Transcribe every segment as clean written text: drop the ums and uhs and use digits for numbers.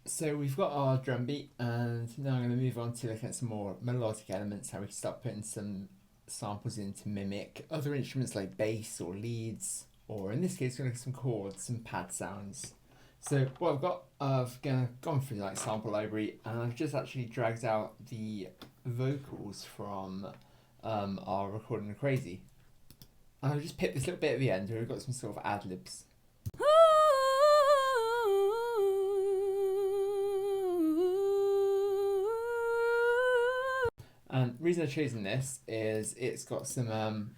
So we've got our drum beat, and now I'm going to move on to looking at some more melodic elements, how we can start putting some samples in to mimic other instruments like bass or leads, or in this case, we're going to look at some chords, some pad sounds. So what I've gone through like sample library, and I've just actually dragged out the vocals from our recording of Crazy. And I've just picked this little bit at the end where we've got some sort of ad libs. And the reason I've chosen this is it's got some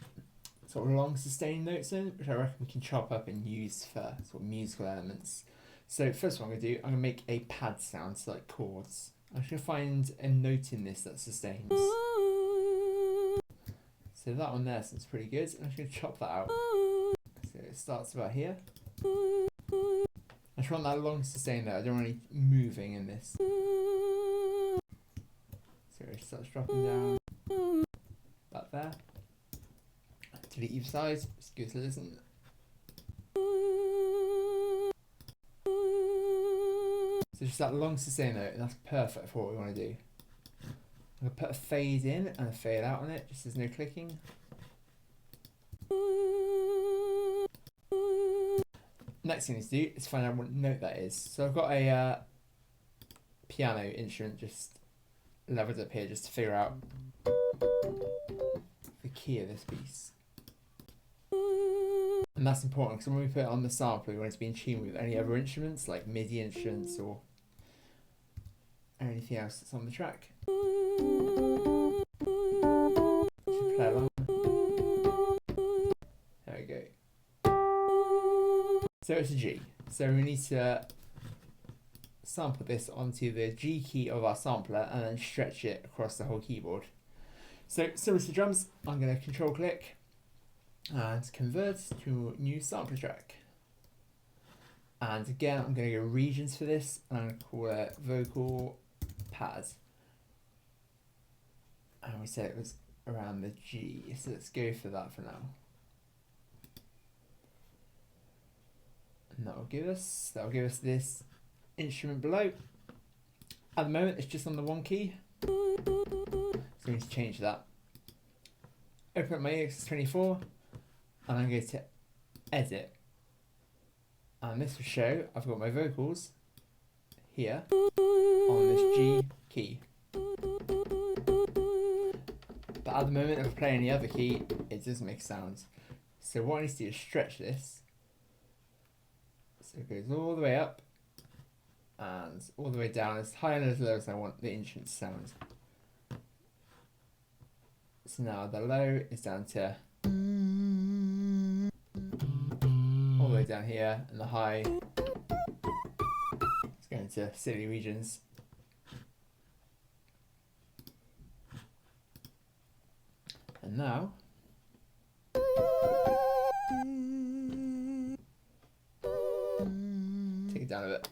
sort of long sustained notes in it, which I reckon we can chop up and use for sort of musical elements. So first what I'm going to do, I'm going to make a pad sound, so like chords. I'm just going to find a note in this that sustains. So that one there sounds pretty good. I'm just going to chop that out. So it starts about here. I just want that long sustain there. I don't want any moving in this. So it starts dropping down. About there. Delete either side. Just give us a listen. So just that long sustain note, and that's perfect for what we want to do. I'm going to put a fade in and a fade out on it, just so there's no clicking. Next thing I need to do is find out what note that is. So I've got a piano instrument just leveled up here just to figure out the key of this piece. And that's important because when we put it on the sampler, we want it to be in tune with any other instruments like MIDI instruments or anything else that's on the track. Should play along. There we go. So it's a G. So we need to sample this onto the G key of our sampler and then stretch it across the whole keyboard. So similar to drums, I'm going to control click and convert to new sampler track. And again, I'm going to go regions for this, and I'm going to call it vocal pad. And we said it was around the G, so let's go for that for now. And that'll give us this instrument below. At the moment, it's just on the one key, so we need to change that. Open up my EX24, and I'm going to edit. And this will show I've got my vocals here on this G key. But at the moment, if I play any other key, it doesn't make sounds. So what I need to do is stretch this. So it goes all the way up and all the way down as high and as low as I want the instrument to sound. So now the low is down to all the way down here, and the high is going to silly regions. And now take it down a bit.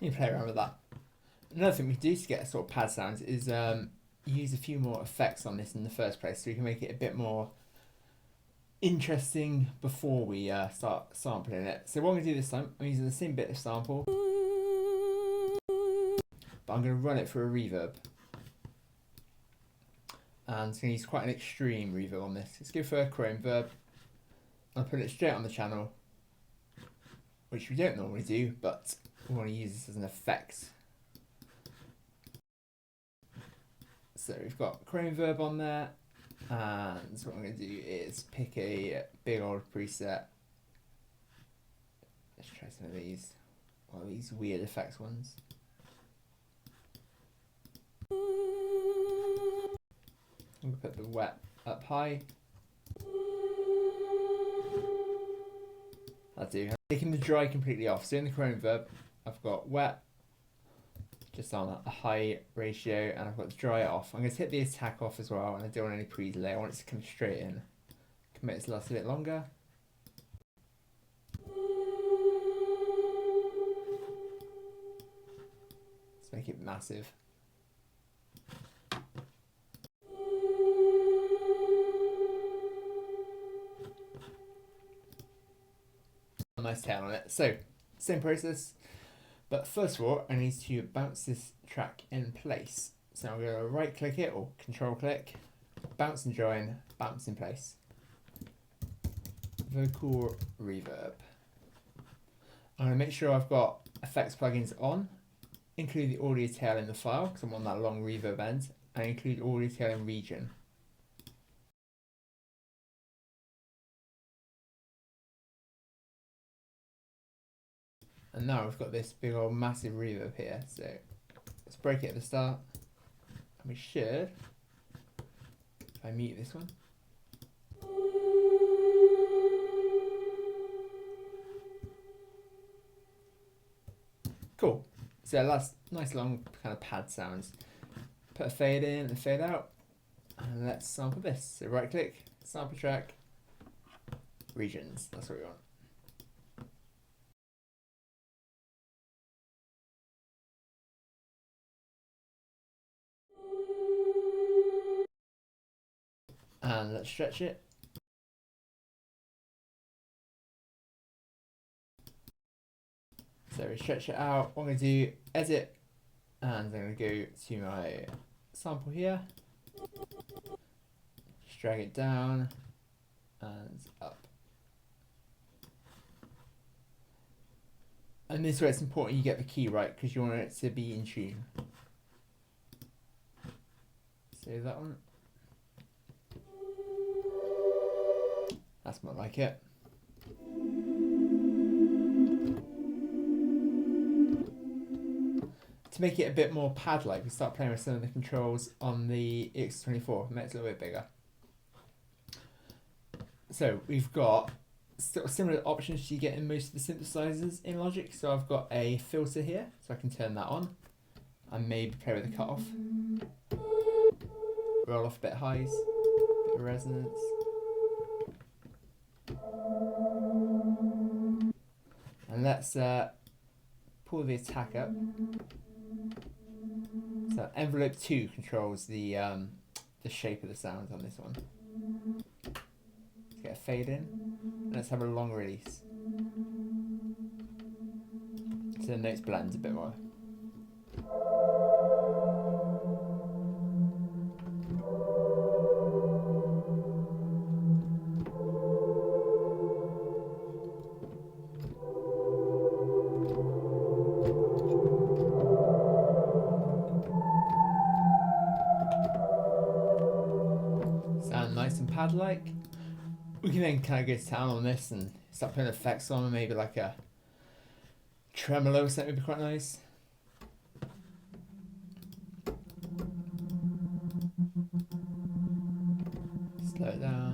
You play around with that. Another thing we do to get a sort of pad sounds is use a few more effects on this in the first place, so we can make it a bit more interesting before we start sampling it. So what I'm going to do this time, I'm using the same bit of sample, but I'm going to run it for a reverb. And I'm going to use quite an extreme reverb on this. Let's go for a chrome verb. I'll put it straight on the channel, which we don't normally do, but we want to use this as an effect. So we've got chrome verb on there, and what I'm going to do is pick a big old preset. Let's try some of these, well, these weird effects ones. I'm going to put the wet up high. That'll do. I'm taking the dry completely off. So in the chrome verb, I've got wet just on a high ratio, and I've got the dry off. I'm going to hit the attack off as well, and I don't want any pre-delay. I want it to come straight in. Commit it to last a bit longer. massive. A nice tail on it. So, same process, but first of all, I need to bounce this track in place. So I'm going to right click it or control click, bounce and join, bounce in place. Vocal reverb. I'm going to make sure I've got effects plugins on, include the audio tail in the file because I want that long reverb end, and include audio tail in region. And now we've got this big old massive reverb here, so let's break it at the start. And we should, if I mute this one, cool. So that's nice long kind of pad sounds. Put a fade in and fade out, and let's sample this. So right click, sample track, regions, that's what we want. And let's stretch it. So we stretch it out. What I'm going to do, edit, and I'm going to go to my sample here. Just drag it down and up. And this way it's important you get the key right because you want it to be in tune. Save that one. That's more like it. To make it a bit more pad-like, we start playing with some of the controls on the EX24, makes it a little bit bigger. So we've got sort of similar options you get in most of the synthesizers in Logic. So I've got a filter here, so I can turn that on and maybe play with the cutoff. Roll off a bit of highs, a bit of resonance. And let's pull the attack up. So envelope 2 controls the shape of the sounds on this one. Let's get a fade in. And let's have a long release. So the notes blend a bit more. Sound nice and pad-like. We can then kind of go to town on this and start putting effects on, maybe like a tremolo or something would be quite nice. Slow it down.